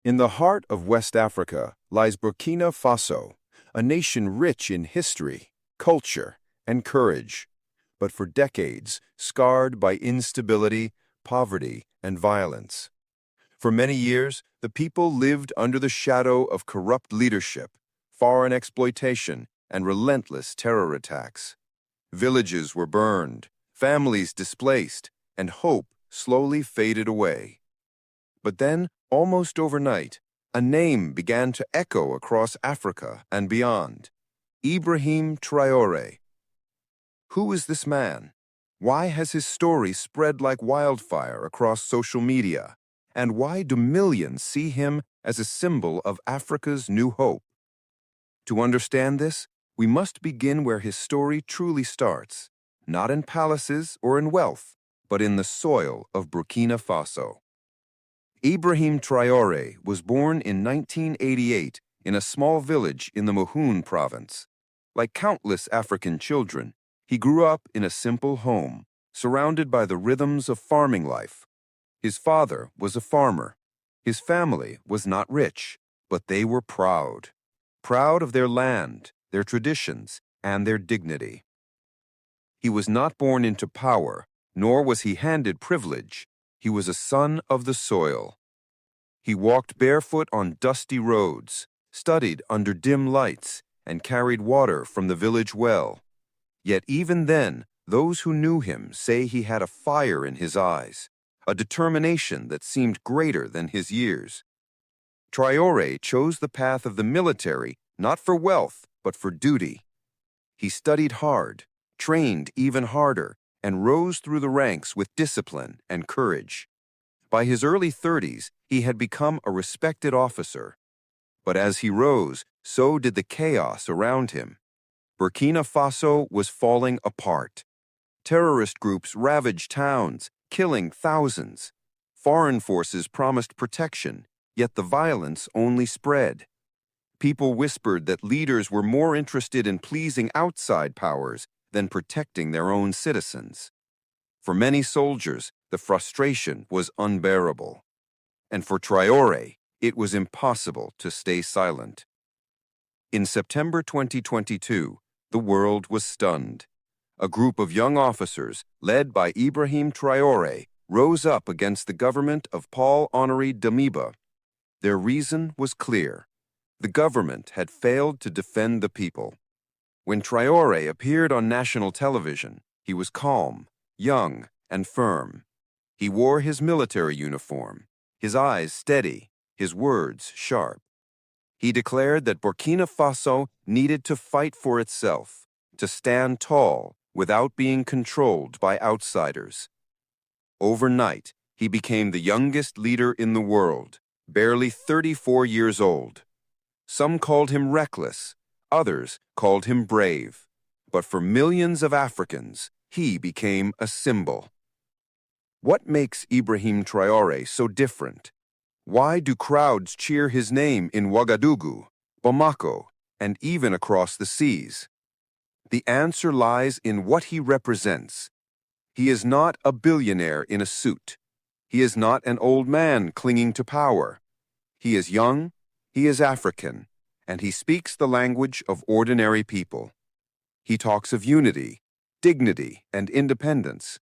In the heart of West Africa lies Burkina Faso, a nation rich in history, culture, and courage, but for decades scarred by instability, poverty, and violence. For many years, the people lived under the shadow of corrupt leadership, foreign exploitation, and relentless terror attacks. Villages were burned, families displaced, and hope slowly faded away. But then, almost overnight, a name began to echo across Africa and beyond: Ibrahim Traoré. Who is this man? Why has his story spread like wildfire across social media? And why do millions see him as a symbol of Africa's new hope? To understand this, we must begin where his story truly starts, not in palaces or in wealth, but in the soil of Burkina Faso. Ibrahim Traoré was born in 1988 in a small village in the Mohun province. Like countless African children, he grew up in a simple home, surrounded by the rhythms of farming life. His father was a farmer. His family was not rich, but they were proud. Proud of their land, their traditions, and their dignity. He was not born into power, nor was he handed privilege. He was a son of the soil. He walked barefoot on dusty roads, studied under dim lights, and carried water from the village well. Yet even then, those who knew him say he had a fire in his eyes, a determination that seemed greater than his years. Traoré chose the path of the military not for wealth, but for duty. He studied hard, trained even harder, and rose through the ranks with discipline and courage. By his early 30s, he had become a respected officer. But as he rose, so did the chaos around him. Burkina Faso was falling apart. Terrorist groups ravaged towns, killing thousands. Foreign forces promised protection, yet the violence only spread. People whispered that leaders were more interested in pleasing outside powers than protecting their own citizens. For many soldiers, the frustration was unbearable. And for Traoré, it was impossible to stay silent. In September 2022, the world was stunned. A group of young officers, led by Ibrahim Traoré, rose up against the government of Paul-Henri Damiba. Their reason was clear. The government had failed to defend the people. When Traoré appeared on national television, he was calm, young, and firm. He wore his military uniform, his eyes steady, his words sharp. He declared that Burkina Faso needed to fight for itself, to stand tall without being controlled by outsiders. Overnight, he became the youngest leader in the world, barely 34 years old. Some called him reckless, others called him brave. But for millions of Africans, he became a symbol. What makes Ibrahim Traoré so different? Why do crowds cheer his name in Ouagadougou, Bamako, and even across the seas? The answer lies in what he represents. He is not a billionaire in a suit. He is not an old man clinging to power. He is young, he is African, and he speaks the language of ordinary people. He talks of unity, dignity, and independence.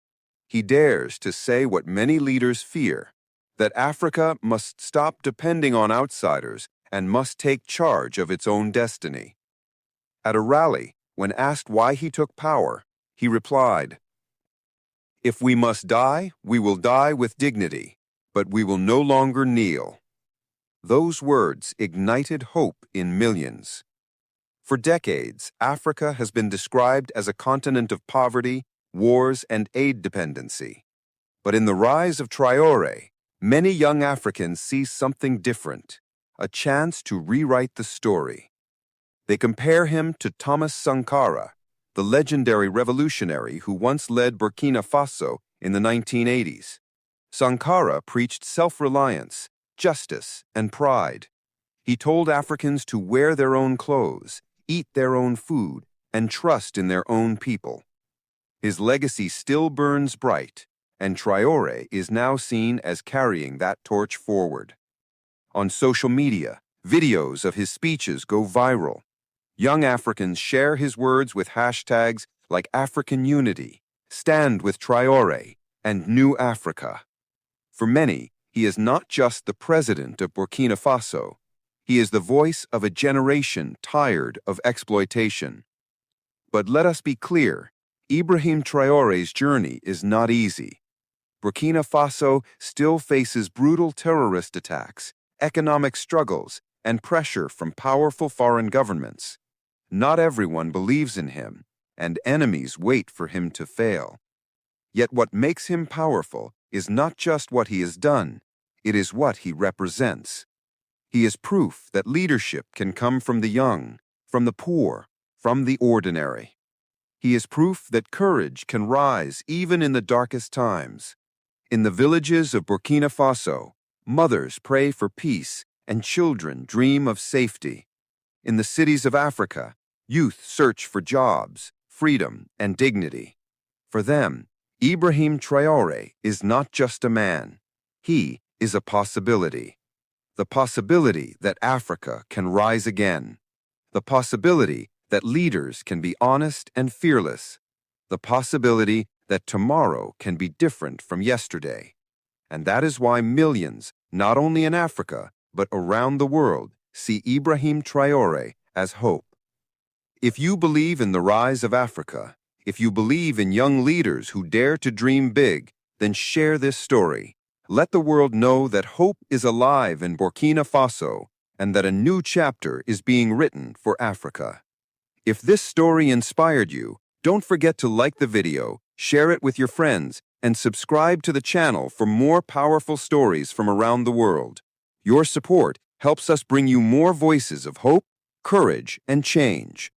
He dares to say what many leaders fear, that Africa must stop depending on outsiders and must take charge of its own destiny. At a rally, when asked why he took power, he replied, "If we must die, we will die with dignity, but we will no longer kneel." Those words ignited hope in millions. For decades, Africa has been described as a continent of poverty, wars, and aid dependency. But in the rise of Traoré, many young Africans see something different, a chance to rewrite the story. They compare him to Thomas Sankara, the legendary revolutionary who once led Burkina Faso in the 1980s. Sankara preached self-reliance, justice, and pride. He told Africans to wear their own clothes, eat their own food, and trust in their own people. His legacy still burns bright, and Traoré is now seen as carrying that torch forward. On social media, videos of his speeches go viral. Young Africans share his words with hashtags like African Unity, Stand with Traoré, and New Africa. For many, he is not just the president of Burkina Faso. He is the voice of a generation tired of exploitation. But let us be clear, Ibrahim Traoré's journey is not easy. Burkina Faso still faces brutal terrorist attacks, economic struggles, and pressure from powerful foreign governments. Not everyone believes in him, and enemies wait for him to fail. Yet what makes him powerful is not just what he has done, it is what he represents. He is proof that leadership can come from the young, from the poor, from the ordinary. He is proof that courage can rise even in the darkest times. In the villages of Burkina Faso, mothers pray for peace and children dream of safety. In the cities of Africa, youth search for jobs, freedom, and dignity. For them, Ibrahim Traoré is not just a man. He is a possibility. The possibility that Africa can rise again. The possibility that leaders can be honest and fearless. The possibility that tomorrow can be different from yesterday. And that is why millions, not only in Africa, but around the world, see Ibrahim Traoré as hope. If you believe in the rise of Africa, if you believe in young leaders who dare to dream big, then share this story. Let the world know that hope is alive in Burkina Faso and that a new chapter is being written for Africa. If this story inspired you, don't forget to like the video, share it with your friends, and subscribe to the channel for more powerful stories from around the world. Your support helps us bring you more voices of hope, courage, and change.